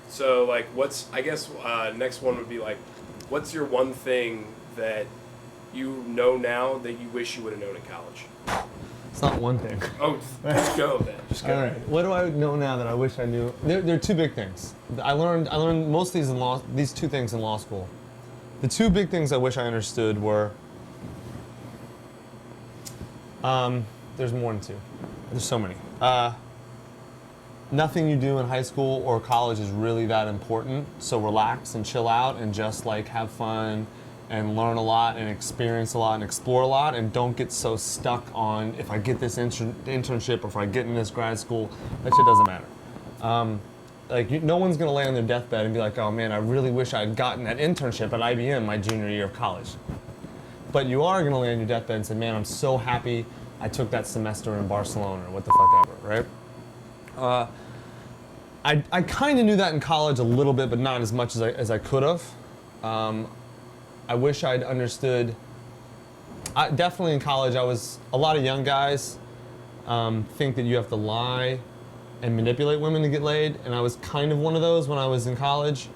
So like, next one would be like, what's your one thing that you know now that you wish you would have known in college? It's not one thing. Oh, just go then. Just go. All right. What do I know now that I wish I knew? There are two big things. I learned most of these two things in law school. The two big things I wish I understood were. There's more than two. There's so many. Nothing you do in high school or college is really that important. So relax and chill out and just like have fun and learn a lot and experience a lot and explore a lot, and don't get so stuck on if I get this internship or if I get in this grad school. That shit doesn't matter. No one's gonna lay on their deathbed and be like, oh man, I really wish I'd gotten that internship at IBM my junior year of college. But you are gonna lay on your deathbed and say, man, I'm so happy I took that semester in Barcelona or what the fuck ever, right? I kind of knew that in college a little bit, but not as much as I could have. I wish I'd understood. Definitely in college, a lot of young guys think that you have to lie and manipulate women to get laid, and I was kind of one of those when I was in college.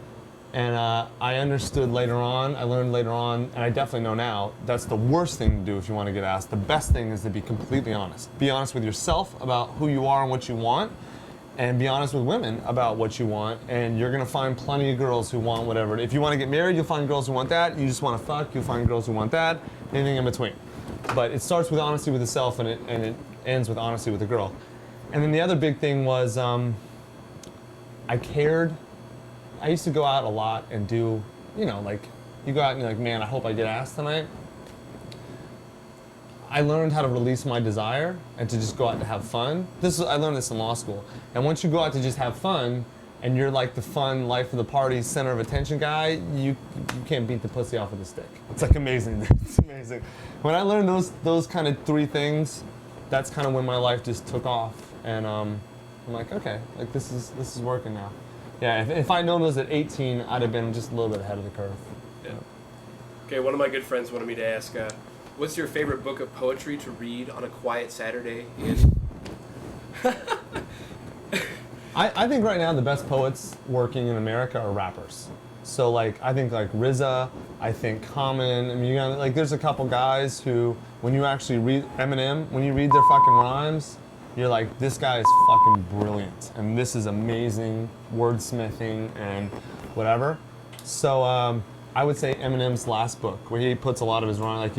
And I understood later on, I learned later on, and I definitely know now, that's the worst thing to do if you want to get asked. The best thing is to be completely honest. Be honest with yourself about who you are and what you want, and be honest with women about what you want, and you're gonna find plenty of girls who want whatever. If you want to get married, you'll find girls who want that. You just want to fuck, you'll find girls who want that, anything in between. But it starts with honesty with yourself, and it ends with honesty with the girl. And then the other big thing was I cared. I used to go out a lot and do, you go out and you're like, man, I hope I get asked tonight. I learned how to release my desire and to just go out to have fun. I learned this in law school. And once you go out to just have fun, and you're like the fun, life of the party, center of attention guy, you can't beat the pussy off with a stick. It's like amazing. It's amazing. When I learned those kind of three things, that's kind of when my life just took off. And I'm like, okay, like this is working now. Yeah, if I'd known those at 18, I'd have been just a little bit ahead of the curve. Yeah. Okay, one of my good friends wanted me to ask, what's your favorite book of poetry to read on a quiet Saturday in? I think right now the best poets working in America are rappers. So I think RZA, I think Common. I mean, there's a couple guys who, when you actually read Eminem, when you read their fucking rhymes, you're like, this guy is fucking brilliant, and this is amazing wordsmithing and whatever. So I would say Eminem's last book, where he puts a lot of his rhymes,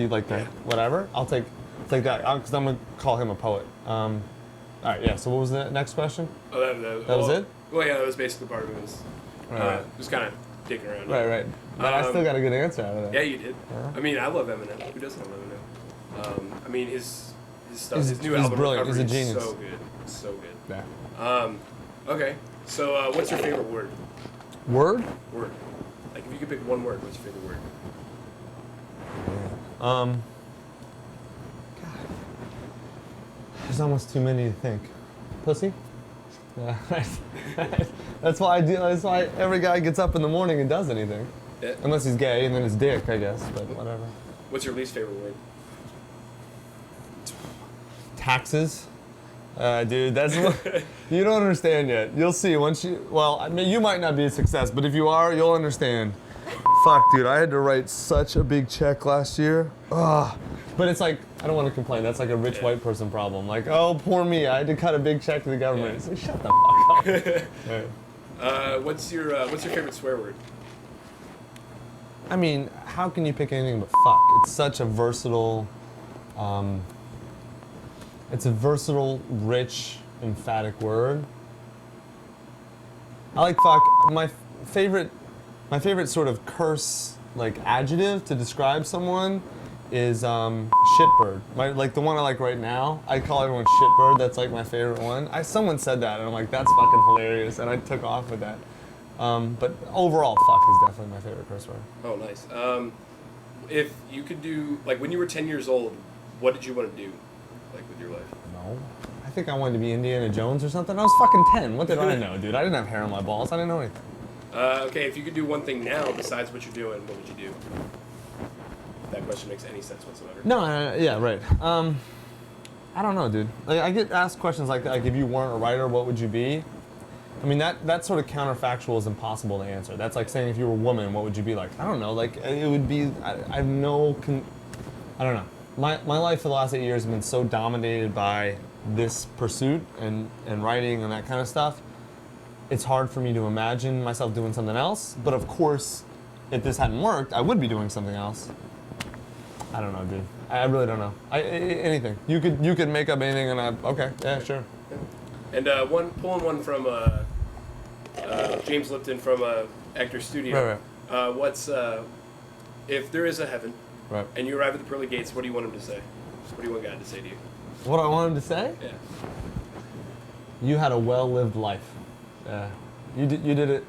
whatever. I'll take that, because I'm gonna call him a poet. All right, yeah. So what was the next question? Oh, that was it. Well, yeah, that was basically part of it. Was just kind of digging around. Right. But I still got a good answer out of that. Yeah, you did. I mean, I love Eminem. Who doesn't love Eminem? I mean, his stuff, his new album, brilliant. Recovery, He's a genius. So good. Yeah. Okay. So, what's your favorite word? Word? Word. Like, if you could pick one word, what's your favorite word? God. There's almost too many to think. Pussy? Yeah. That's why I do. That's why every guy gets up in the morning and does anything. Yeah. Unless he's gay, and then it's dick, I guess. But whatever. What's your least favorite word? Taxes. Dude, that's what you don't understand yet. You'll see once you. Well, I mean, you might not be a success, but if you are, you'll understand. Fuck, dude, I had to write such a big check last year. Ugh. But it's like, I don't want to complain. That's like a rich white person problem. Like, oh, poor me. I had to cut a big check to the government. It's like, shut the fuck up. Right. What's your favorite swear word? I mean, how can you pick anything but fuck? It's such a versatile. It's a versatile, rich, emphatic word. I like fuck. My favorite sort of curse, adjective to describe someone is shitbird. The one I like right now, I call everyone shitbird. That's my favorite one. Someone said that, and I'm like, that's fucking hilarious, and I took off with that. But overall, fuck is definitely my favorite curse word. Oh, nice. If you could do, when you were 10 years old, what did you want to do, with your life? No. I think I wanted to be Indiana Jones or something. I was fucking 10. What did I know, dude? I didn't have hair on my balls. I didn't know anything. Okay, if you could do one thing now besides what you're doing, what would you do? If that question makes any sense whatsoever. No, yeah, right. I don't know, dude. I get asked questions like that, if you weren't a writer, what would you be? I mean, that sort of counterfactual is impossible to answer. That's like saying if you were a woman, what would you be like? I don't know. Like, it would be, I have no, I don't know. My life for the last 8 years has been so dominated by this pursuit and writing and that kind of stuff. It's hard for me to imagine myself doing something else. But of course, if this hadn't worked, I would be doing something else. I don't know, dude. I really don't know. Anything. You could make up anything, and okay, yeah, sure. And pulling one from James Lipton from Actor Studio. Right. What's if there is a heaven, Right. and you arrive at the pearly gates, what do you want him to say? What do you want God to say to you? What I want him to say? Yeah. You had a well-lived life. Yeah. You did it.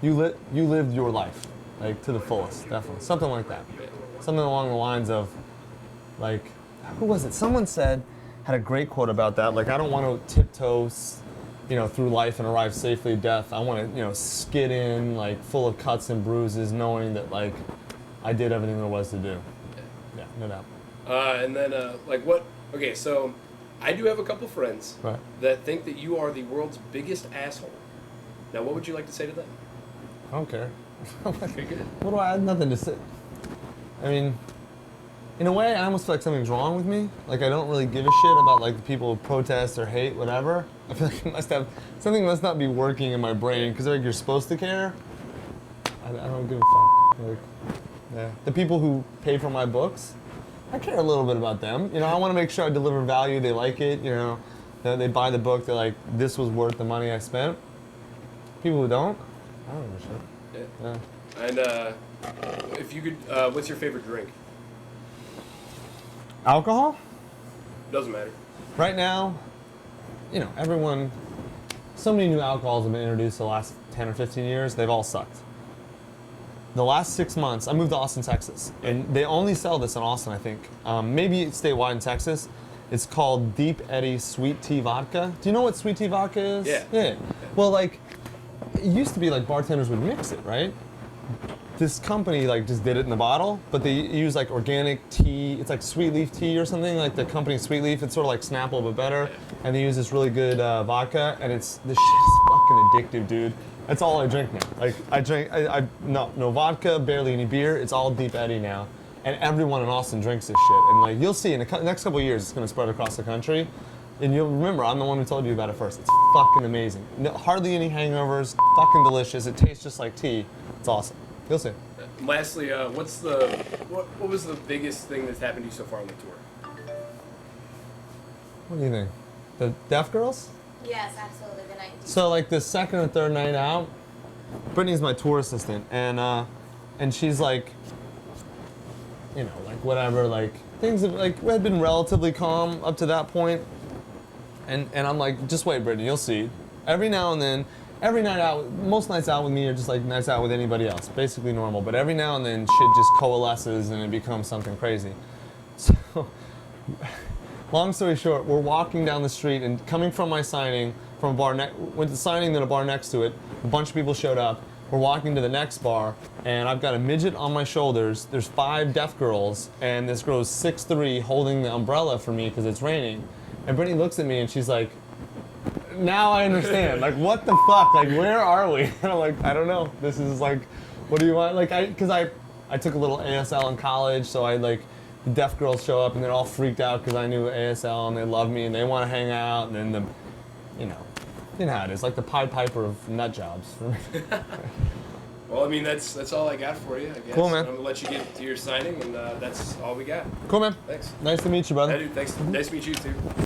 You lived your life, like, to the fullest, definitely. Something like that. Yeah. Something along the lines of, like, who was it? Someone had a great quote about that. Like, I don't want to tiptoe, through life and arrive safely at death. I want to, skid in, like, full of cuts and bruises, knowing that, like, I did everything there was to do. Yeah, no doubt. And then, okay, so I do have a couple friends Right. that think that you are the world's biggest asshole. Now, what would you like to say to them? I don't care. Okay, good. What do I have nothing to say? I mean, in a way, I almost feel like something's wrong with me. Like, I don't really give a shit about, like, the people who protest or hate, whatever. I feel like something must not be working in my brain, because, like, you're supposed to care. I don't give a fuck. Like, yeah. The people who pay for my books, I care a little bit about them. I want to make sure I deliver value, they like it, they buy the book, they're like, this was worth the money I spent. People who don't, I don't give a shit. Yeah. And if you could, what's your favorite drink? Alcohol? Doesn't matter. Right now, so many new alcohols have been introduced the last 10 or 15 years, they've all sucked. The last 6 months, I moved to Austin, Texas, and they only sell this in Austin, I think. Maybe statewide in Texas. It's called Deep Eddy Sweet Tea Vodka. Do you know what sweet tea vodka is? Yeah. Well, like, it used to be like bartenders would mix it, right? This company like just did it in the bottle, but they use like organic tea. It's like sweet leaf tea or something, like the company Sweet Leaf. It's sort of like Snapple but better, and they use this really good vodka, and this shit is fucking addictive, dude. That's all I drink now. Like I drink, no vodka, barely any beer. It's all Deep Eddy now, and everyone in Austin drinks this shit. And like you'll see in the next couple of years, it's gonna spread across the country. And you'll remember, I'm the one who told you about it first. It's fucking amazing. No, hardly any hangovers. Fucking delicious. It tastes just like tea. It's awesome. You'll see. Lastly, what was the biggest thing that's happened to you so far on the tour? What do you think? The Deaf Girls? Yes, absolutely. The night. So like the second or third night out, Brittany's my tour assistant, and she's like, like whatever, like things have had been relatively calm up to that point. And I'm like, just wait, Brittany, you'll see. Every now and then, every night out, most nights out with me are just like nights out with anybody else, basically normal. But every now and then, shit just coalesces and it becomes something crazy. So, long story short, we're walking down the street and coming from my signing, from a bar, went to signing, then a bar next to it. A bunch of people showed up. We're walking to the next bar, and I've got a midget on my shoulders. There's 5 deaf girls, and this girl's 6'3", holding the umbrella for me because it's raining. And Brittany looks at me and she's like, now I understand. Like, what the fuck? Like, where are we? And I'm like, I don't know. This is like, what do you want? Like, because I took a little ASL in college, so the deaf girls show up and they're all freaked out because I knew ASL and they love me and they want to hang out. And then you know how it is, like the Pied Piper of nut jobs for me. Well, I mean, that's all I got for you, I guess. Cool, man. I'm going to let you get to your signing, and that's all we got. Cool, man. Thanks. Nice to meet you, brother. Hey, dude, thanks. Nice to meet you, too.